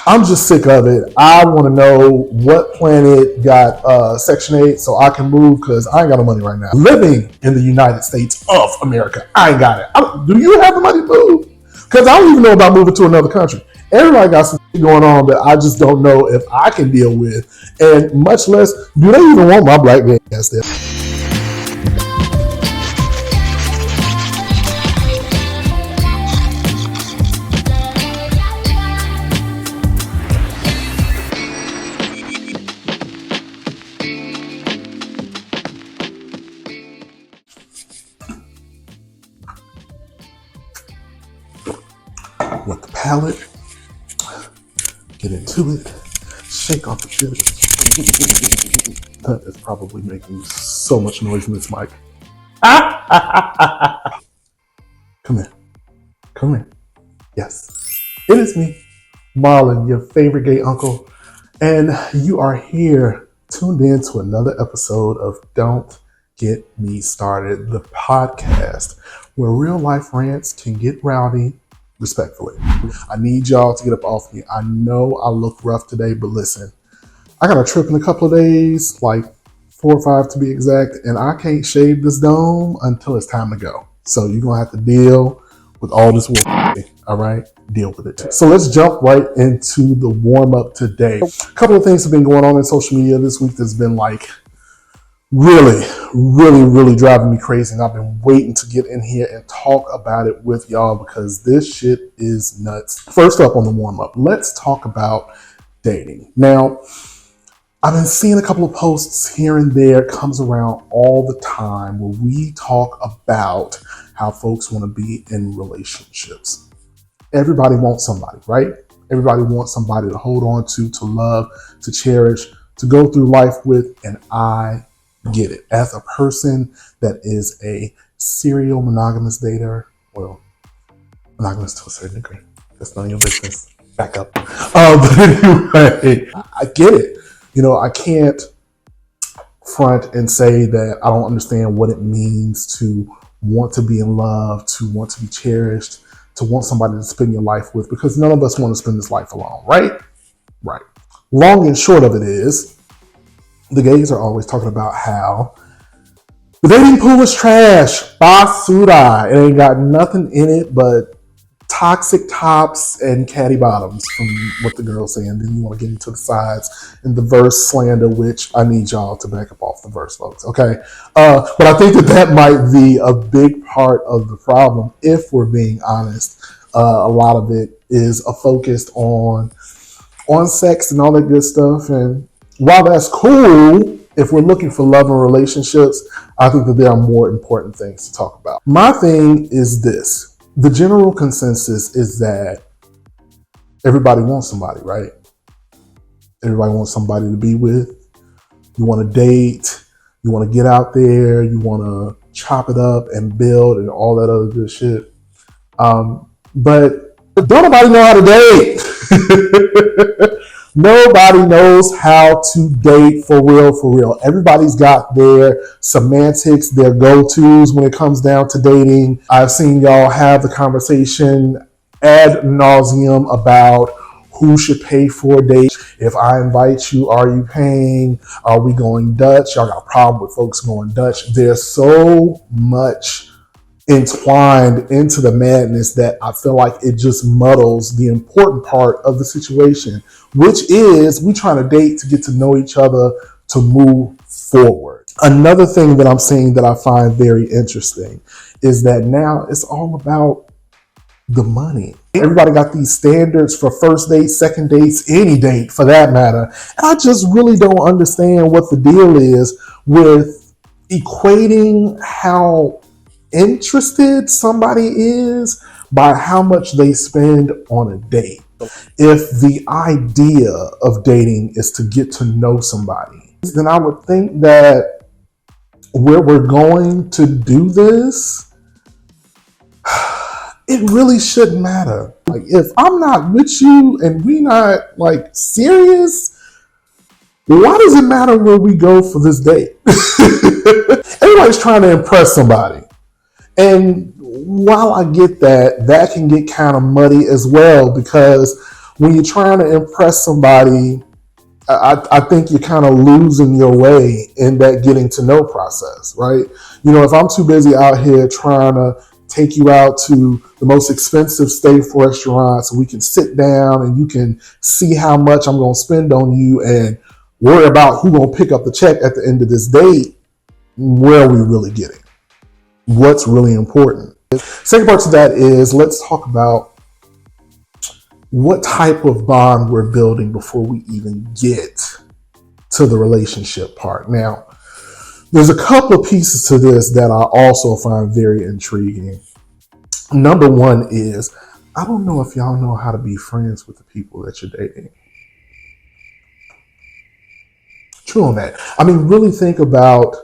I'm just sick of it. I want to know what planet got Section 8 so I can move because I ain't got no money right now. Living in the United States of America, I ain't got it. Do you have the money to move? Because I don't even know about moving to another country. Everybody got some shit going on that I just don't know if I can deal with. And much less, do they even want my black gay ass there? With the palette, get into it, shake off the sugar. That is probably making so much noise in this mic. Come here. Come here. Yes, it is me, Marlin, your favorite gay uncle, and you are here tuned in to another episode of Don't Get Me Started, the podcast where real life rants can get rowdy respectfully. I need y'all to get up off me. I know I look rough today, but listen, I got a trip in a couple of days, like 4 or 5 to be exact, and I can't shave this dome until it's time to go. So you're gonna have to deal with all this work, all right? Deal with it. So let's jump right into the warm up today. A couple of things have been going on in social media this week that's been like really driving me crazy, and I've been waiting to get in here and talk about it with y'all because this shit is nuts. First up on the warm-up, let's talk about dating. Now, I've been seeing a couple of posts here and there, comes around all the time, where we talk about how folks want to be in relationships. Everybody wants somebody, right? Everybody wants somebody to hold on to love, to cherish, to go through life with, and I get it. As a person that is a serial monogamous dater, well, monogamous to a certain degree. That's none of your business. Back up. But anyway, I get it. You know, I can't front and say that I don't understand what it means to want to be in love, to want to be cherished, to want somebody to spend your life with, because none of us want to spend this life alone, right? Right. Long and short of it is, the gays are always talking about how the dating pool is trash. Basura. It ain't got nothing in it but toxic tops and catty bottoms, from what the girls say. And then you want to get into the sides and the verse slander, which I need y'all to back up off the verse, folks. Okay. But I think that might be a big part of the problem. If we're being honest, a lot of it is a focus on sex and all that good stuff. And while that's cool, if we're looking for love and relationships, I think that there are more important things to talk about. My thing is this. The general consensus is that everybody wants somebody, right? Everybody wants somebody to be with. You want to date. You want to get out there. You want to chop it up and build and all that other good shit. But don't nobody know how to date. Nobody knows how to date for real. Everybody's got their semantics, their go-tos when it comes down to dating. I've seen y'all have the conversation ad nauseum about who should pay for a date. If I invite you, are you paying? Are we going Dutch? Y'all got a problem with folks going Dutch. There's so much entwined into the madness that I feel like it just muddles the important part of the situation, which is we trying to date to get to know each other, to move forward. Another thing that I'm seeing that I find very interesting is that now it's all about the money. Everybody got these standards for first dates, second dates, any date for that matter. And I just really don't understand what the deal is with equating how interested somebody is by how much they spend on a date. If the idea of dating is to get to know somebody, then I would think that where we're going to do this, it really shouldn't matter. Like, if I'm not with you and we not like serious, why does it matter where we go for this date? Everybody's trying to impress somebody. And while I get that, that can get kind of muddy as well, because when you're trying to impress somebody, I think you're kind of losing your way in that getting to know process, right? You know, if I'm too busy out here trying to take you out to the most expensive steak restaurant so we can sit down and you can see how much I'm going to spend on you and worry about who's going to pick up the check at the end of this date, where are we really getting? What's really important? Second part to that is, let's talk about what type of bond we're building before we even get to the relationship part. Now, there's a couple of pieces to this that I also find very intriguing. Number one is, I don't know if y'all know how to be friends with the people that you're dating. True on that. I mean, really think about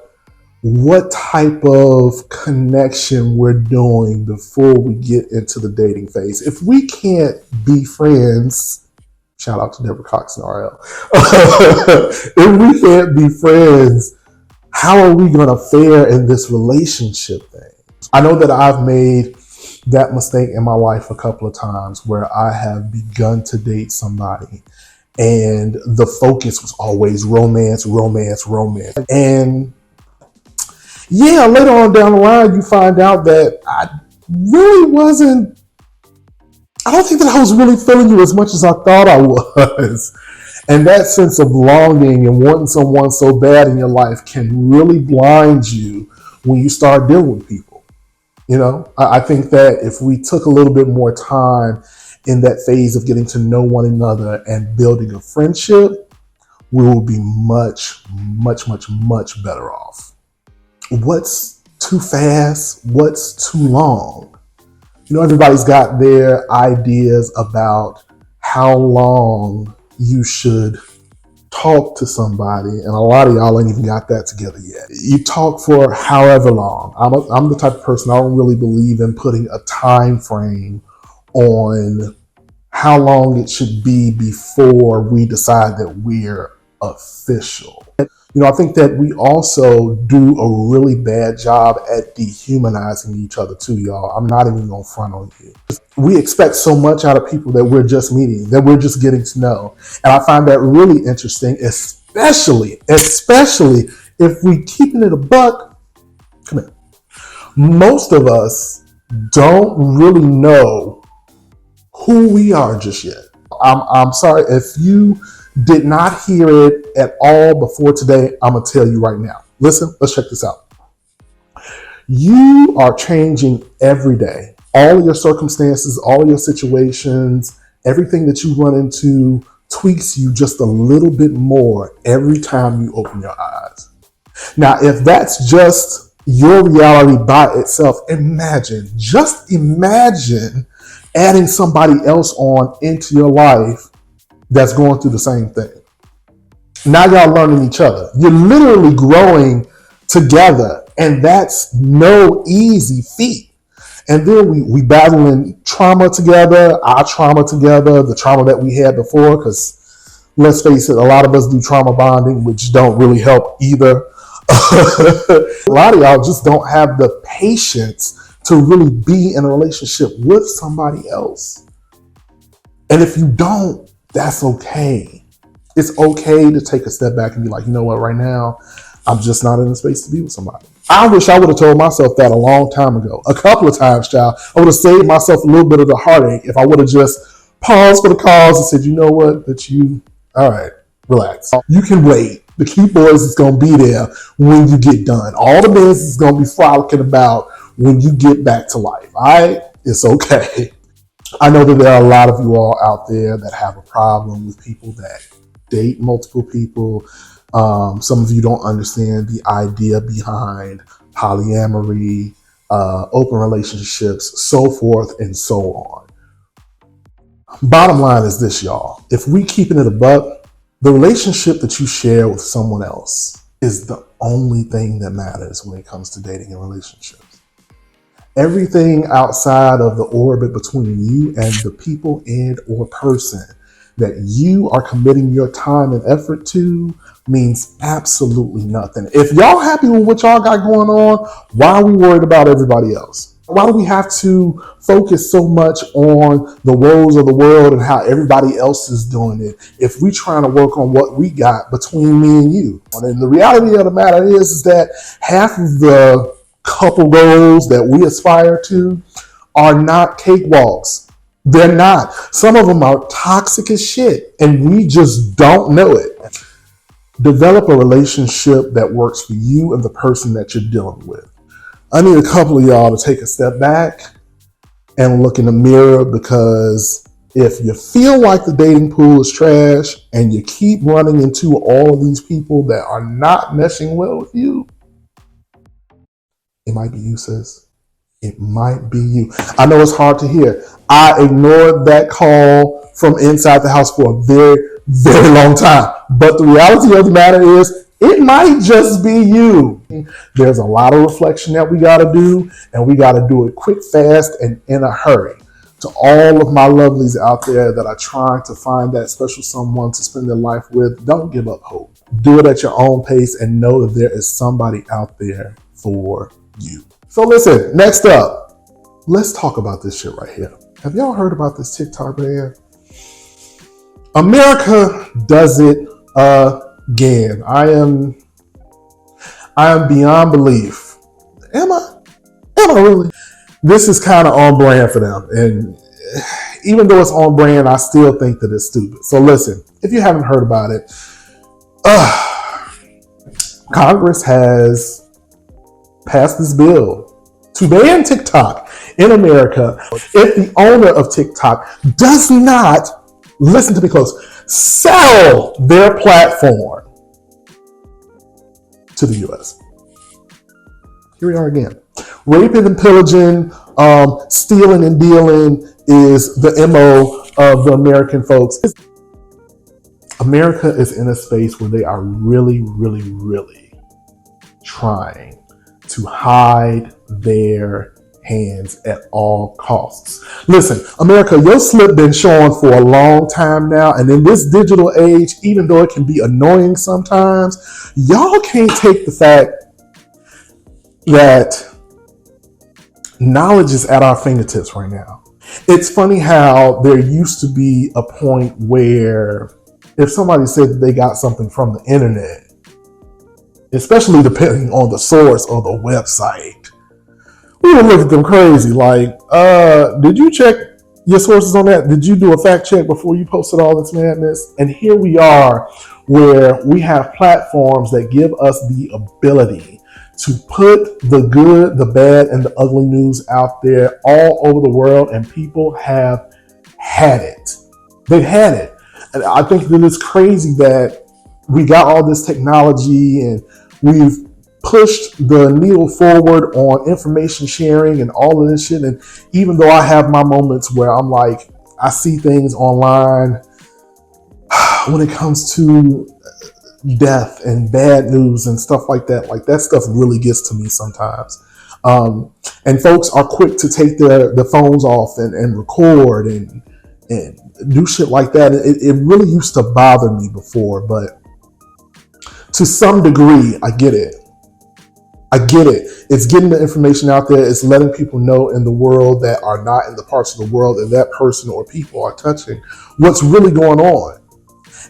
what type of connection we're doing before we get into the dating phase. If we can't be friends, shout out to Deborah Cox and RL. If we can't be friends, how are we going to fare in this relationship thing? I know that I've made that mistake in my life a couple of times where I have begun to date somebody and the focus was always romance, romance, romance. And yeah, later on down the line, you find out that I don't think that I was really feeling you as much as I thought I was. And that sense of longing and wanting someone so bad in your life can really blind you when you start dealing with people. You know, I think that if we took a little bit more time in that phase of getting to know one another and building a friendship, we will be much, much, much, much better off. What's too fast? What's too long? You know, everybody's got their ideas about how long you should talk to somebody, and a lot of y'all ain't even got that together yet. You talk for however long. I'm the type of person, I don't really believe in putting a time frame on how long it should be before we decide that we're official. You know, I think that we also do a really bad job at dehumanizing each other too, y'all. I'm not even gonna front on you. We expect so much out of people that we're just meeting, that we're just getting to know. And I find that really interesting, especially if we keeping it a buck. Come here. Most of us don't really know who we are just yet. I'm sorry if you did not hear it at all before today. I'm gonna tell you right now. Listen, let's check this out. You are changing every day. All of your circumstances, all of your situations, everything that you run into tweaks you just a little bit more every time you open your eyes. Now, if that's just your reality by itself, just imagine adding somebody else on into your life that's going through the same thing. Now y'all learning each other. You're literally growing together, and that's no easy feat. And then we battling trauma together, our trauma together, the trauma that we had before, because let's face it, a lot of us do trauma bonding, which don't really help either. A lot of y'all just don't have the patience to really be in a relationship with somebody else. And if you don't, that's okay. It's okay to take a step back and be like, you know what, right now, I'm just not in the space to be with somebody. I wish I would have told myself that a long time ago. A couple of times, child. I would have saved myself a little bit of the heartache if I would have just paused for the cause and said, you know what, all right, relax. You can wait. The cute boys is going to be there when you get done. All the men is going to be frolicking about when you get back to life. All right? It's okay. I know that there are a lot of you all out there that have a problem with people that date multiple people. Some of you don't understand the idea behind polyamory, open relationships, so forth and so on. Bottom line is this, y'all. If we keeping it a buck, the relationship that you share with someone else is the only thing that matters when it comes to dating and relationships. Everything outside of the orbit between you and the people and or person that you are committing your time and effort to means absolutely nothing. If y'all happy with what y'all got going on, why are we worried about everybody else? Why do we have to focus so much on the woes of the world and how everybody else is doing it if we're trying to work on what we got between me and you? And the reality of the matter is that half of the couple goals that we aspire to are not cakewalks. They're not. Some of them are toxic as shit, and we just don't know it. Develop a relationship that works for you and the person that you're dealing with. I need a couple of y'all to take a step back and look in the mirror, because if you feel like the dating pool is trash and you keep running into all of these people that are not meshing well with you, it might be you, sis. It might be you. I know it's hard to hear. I ignored that call from inside the house for a very, very long time. But the reality of the matter is, it might just be you. There's a lot of reflection that we got to do, and we got to do it quick, fast, and in a hurry. To all of my lovelies out there that are trying to find that special someone to spend their life with, don't give up hope. Do it at your own pace and know that there is somebody out there for you. So listen, next up, let's talk about this shit right here. Have y'all heard about this TikTok ban? America does it again. I am beyond belief. Am I really? This is kind of on brand for them. And even though it's on brand, I still think that it's stupid. So listen, if you haven't heard about it, Congress has passed this bill to ban TikTok in America if the owner of TikTok does not, listen to me close, sell their platform to the U.S. Here we are again. Raping and pillaging, stealing and dealing is the MO of the American folks. America is in a space where they are really, really, really trying to hide their hands at all costs. Listen, America, your slip been showing for a long time now, and in this digital age, even though it can be annoying sometimes, y'all can't take the fact that knowledge is at our fingertips right now. It's funny how there used to be a point where if somebody said that they got something from the internet, especially depending on the source or the website, we would look at them crazy like, did you check your sources on that? Did you do a fact check before you posted all this madness? And here we are, where we have platforms that give us the ability to put the good, the bad, and the ugly news out there all over the world, and people have had it. They've had it. And I think that it's crazy that we got all this technology and we've pushed the needle forward on information sharing and all of this shit. And even though I have my moments where I'm like, I see things online when it comes to death and bad news and stuff like that stuff really gets to me sometimes. And folks are quick to take their phones off and record and do shit like that. It really used to bother me before, but to some degree, I get it. It's getting the information out there. It's letting people know in the world that are not in the parts of the world that that person or people are touching what's really going on.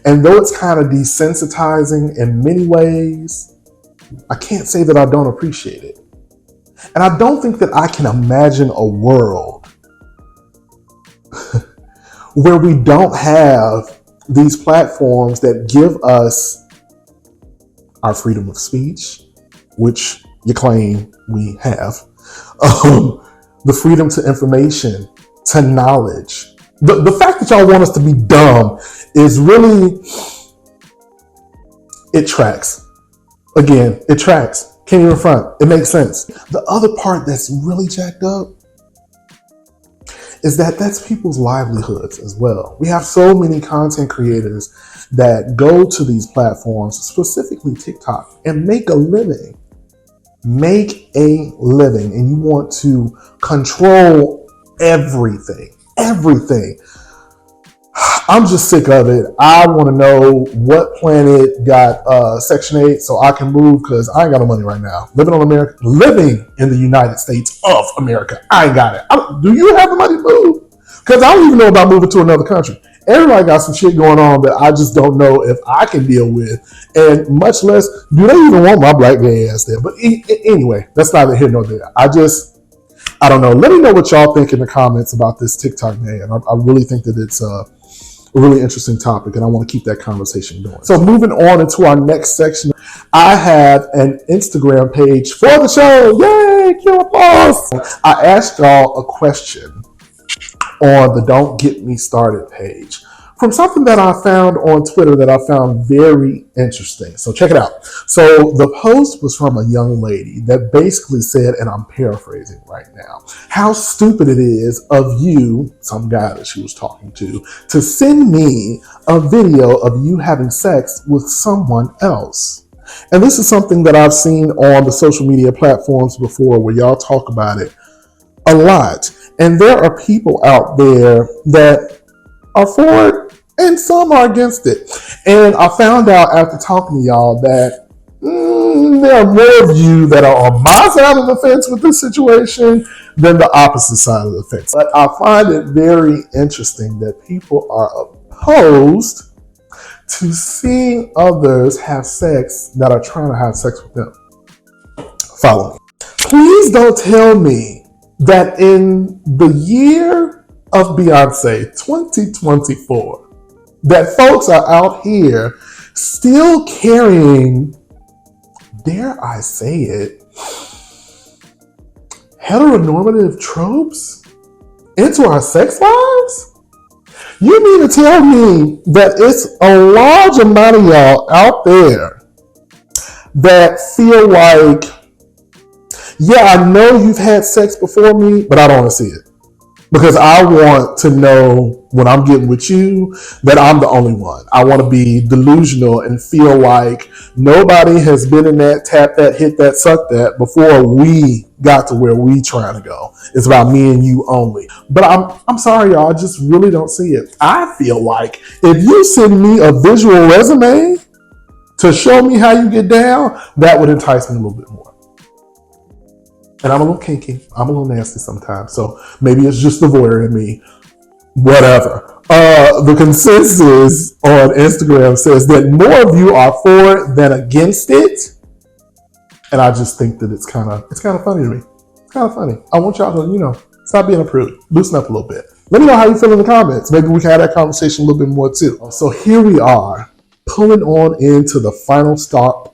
And though it's kind of desensitizing in many ways, I can't say that I don't appreciate it. And I don't think that I can imagine a world where we don't have these platforms that give us our freedom of speech, which you claim we have, the freedom to information, to knowledge. The fact that y'all want us to be dumb is really, it tracks. Again, it tracks. Can't even front. It makes sense. The other part that's really jacked up is that that's people's livelihoods as well. We have so many content creators that go to these platforms, specifically TikTok, and make a living. Make a living. And you want to control everything. I'm just sick of it. I want to know what planet got Section 8 so I can move, because I ain't got no money right now. Living in the United States of America, I ain't got it. Do you have the money to move? Because I don't even know about moving to another country. Everybody got some shit going on that I just don't know if I can deal with, and much less do they even want my black gay ass there. But anyway, that's neither here nor there. I don't know. Let me know what y'all think in the comments about this TikTok ban. I really think that it's a really interesting topic, and I want to keep that conversation going. So moving on into our next section, I have an Instagram page for the show. Yay, kill a boss. I asked y'all a question on the Don't Get Me Started page from something that I found on Twitter that I found very interesting. So check it out. So the post was from a young lady that basically said, and I'm paraphrasing right now, how stupid it is of you, some guy that she was talking to send me a video of you having sex with someone else. And this is something that I've seen on the social media platforms before, where y'all talk about it a lot. And there are people out there that are for it and some are against it. And I found out after talking to y'all that there are more of you that are on my side of the fence with this situation than the opposite side of the fence. But I find it very interesting that people are opposed to seeing others have sex that are trying to have sex with them. Follow me. Please don't tell me that in the year of Beyonce 2024, that folks are out here still carrying, dare I say it, heteronormative tropes into our sex lives? You mean to tell me that it's a large amount of y'all out there that feel like, yeah, I know you've had sex before me, but I don't want to see it. Because I want to know when I'm getting with you that I'm the only one. I want to be delusional and feel like nobody has been in that, tap that, hit that, suck that before we got to where we trying to go. It's about me and you only. But I'm sorry, y'all. I just really don't see it. I feel like if you send me a visual resume to show me how you get down, that would entice me a little bit more. And I'm a little kinky. I'm a little nasty sometimes. So maybe it's just the voyeur in me. Whatever. The consensus on Instagram says that more of you are for it than against it. And I just think that it's kind of funny to me. It's kind of funny. I want y'all to, stop being a prude. Loosen up a little bit. Let me know how you feel in the comments. Maybe we can have that conversation a little bit more too. So here we are, pulling on into the final stop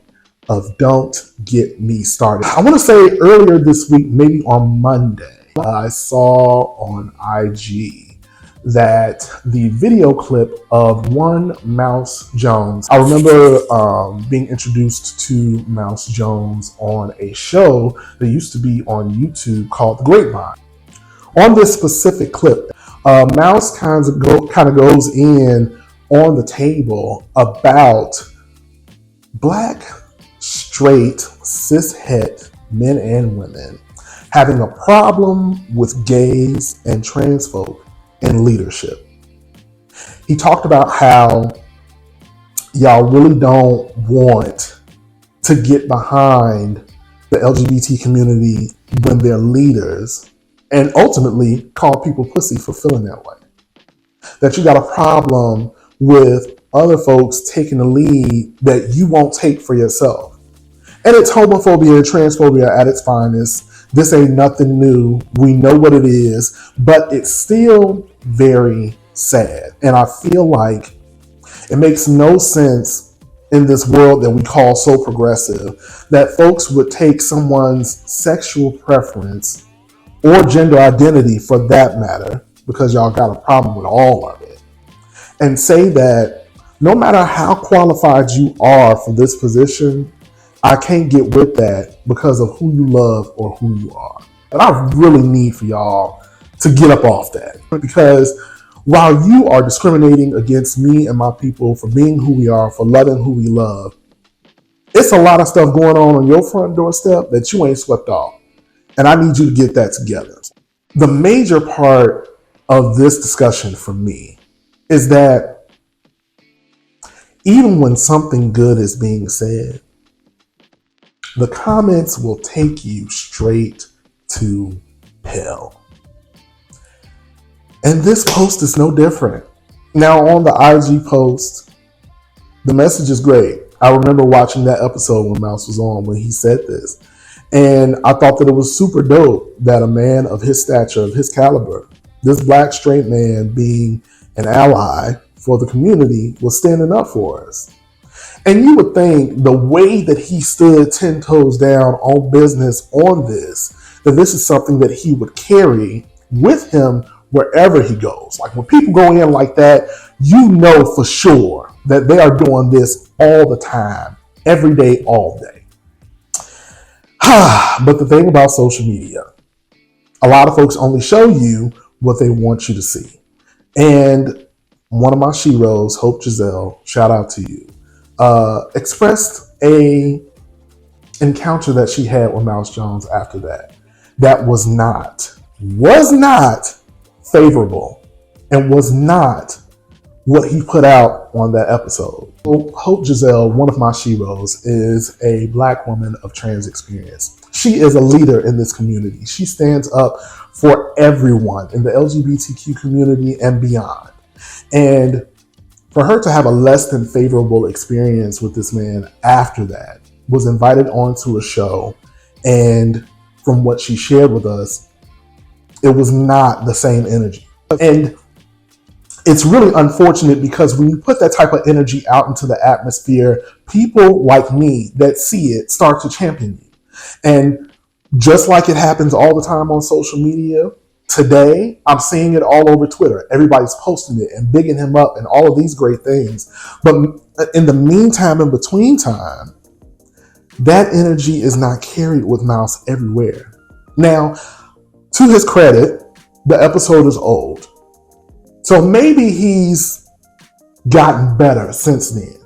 of Don't Get Me Started. I want to say earlier this week, maybe on Monday, I saw on IG that the video clip of one Mouse Jones, I remember being introduced to Mouse Jones on a show that used to be on YouTube called The Grapevine. On this specific clip, Mouse kind of goes in on the table about Black, straight, cishet men and women having a problem with gays and trans folk in leadership. He talked about how y'all really don't want to get behind the LGBT community when they're leaders and ultimately call people pussy for feeling that way. That you got a problem with other folks taking the lead that you won't take for yourself. And it's homophobia and transphobia at its finest. This ain't nothing new. We know what it is, but it's still very sad. And I feel like it makes no sense in this world that we call so progressive that folks would take someone's sexual preference or gender identity for that matter, because y'all got a problem with all of it, and say that no matter how qualified you are for this position, I can't get with that because of who you love or who you are. But I really need for y'all to get up off that, because while you are discriminating against me and my people for being who we are, for loving who we love, it's a lot of stuff going on your front doorstep that you ain't swept off. And I need you to get that together. The major part of this discussion for me is that even when something good is being said, the comments will take you straight to hell. And this post is no different. Now, on the IG post, the message is great. I remember watching that episode when Mouse was on when he said this. And I thought that it was super dope that a man of his stature, of his caliber, this black straight man being an ally for the community, was standing up for us. And you would think the way that he stood 10 toes down on business on this, that this is something that he would carry with him wherever he goes. Like when people go in like that, you know for sure that they are doing this all the time, every day, all day. But the thing about social media, a lot of folks only show you what they want you to see. And one of my sheroes, Hope Giselle, shout out to you, expressed a encounter that she had with Mouse Jones after that was not favorable and was not what he put out on that episode. Hope Giselle, one of my sheroes, is a black woman of trans experience. She is a leader in this community. She stands up for everyone in the LGBTQ community and beyond. And for her to have a less than favorable experience with this man after that, was invited onto a show, and from what she shared with us, it was not the same energy. And it's really unfortunate because when you put that type of energy out into the atmosphere, people like me that see it start to champion you. And just like it happens all the time on social media, today, I'm seeing it all over Twitter. Everybody's posting it and bigging him up and all of these great things. But in the meantime, in between time, that energy is not carried with Mouse everywhere. Now, to his credit, the episode is old. So maybe he's gotten better since then.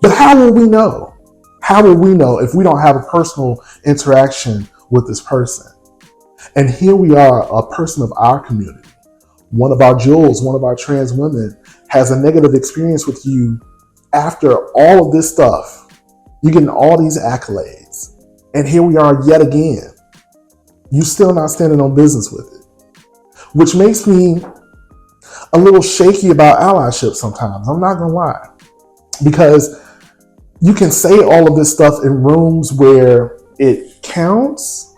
But how will we know? How will we know if we don't have a personal interaction with this person? And here we are, a person of our community, one of our jewels, one of our trans women, has a negative experience with you after all of this stuff. You're getting all these accolades. And here we are yet again. You still not standing on business with it. Which makes me a little shaky about allyship sometimes. I'm not going to lie. Because you can say all of this stuff in rooms where it counts,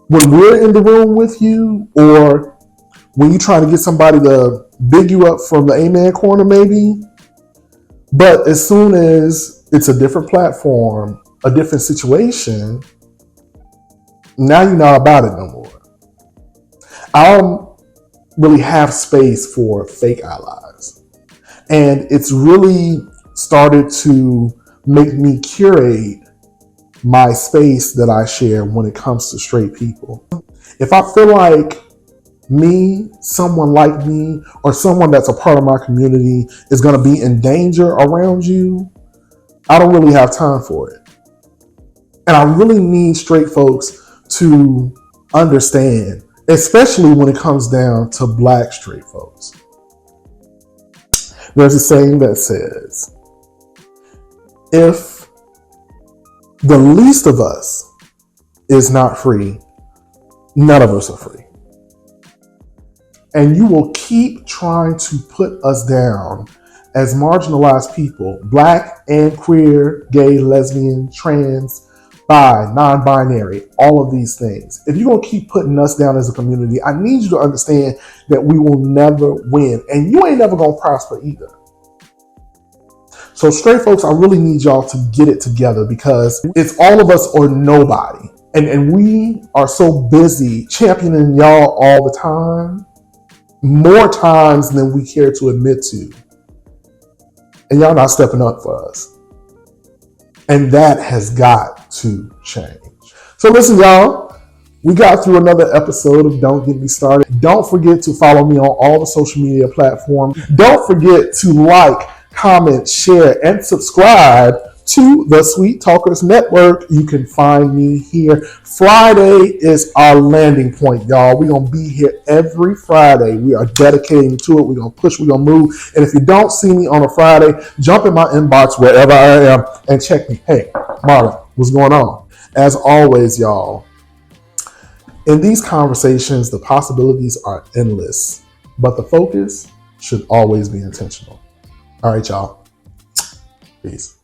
when we're in the room with you, or when you try to get somebody to big you up from the amen corner maybe. But as soon as it's a different platform, a different situation, now you're not about it no more. I don't really have space for fake allies. And it's really started to make me curate my space that I share when it comes to straight people. If I feel like me, someone like me, or someone that's a part of my community is going to be in danger around you, I don't really have time for it. And I really need straight folks to understand, especially when it comes down to black straight folks. There's a saying that says, if the least of us is not free, none of us are free. And you will keep trying to put us down as marginalized people, black and queer, gay, lesbian, trans, bi, non-binary, all of these things. If you're going to keep putting us down as a community, I need you to understand that we will never win. And you ain't never going to prosper either. So straight folks, I really need y'all to get it together because it's all of us or nobody. And we are so busy championing y'all all the time, more times than we care to admit to. And y'all not stepping up for us. And that has got to change. So listen, y'all, we got through another episode of Don't Get Me Started. Don't forget to follow me on all the social media platforms. Don't forget to like, comment, share, and subscribe to the Sweet Talkers Network. You can find me here. Friday is our landing point, y'all. We're going to be here every Friday. We are dedicating to it. We're going to push, we're going to move. And if you don't see me on a Friday, jump in my inbox wherever I am and check me. Hey, Marlin, what's going on? As always, y'all, in these conversations, the possibilities are endless, but the focus should always be intentional. All right, y'all. Peace.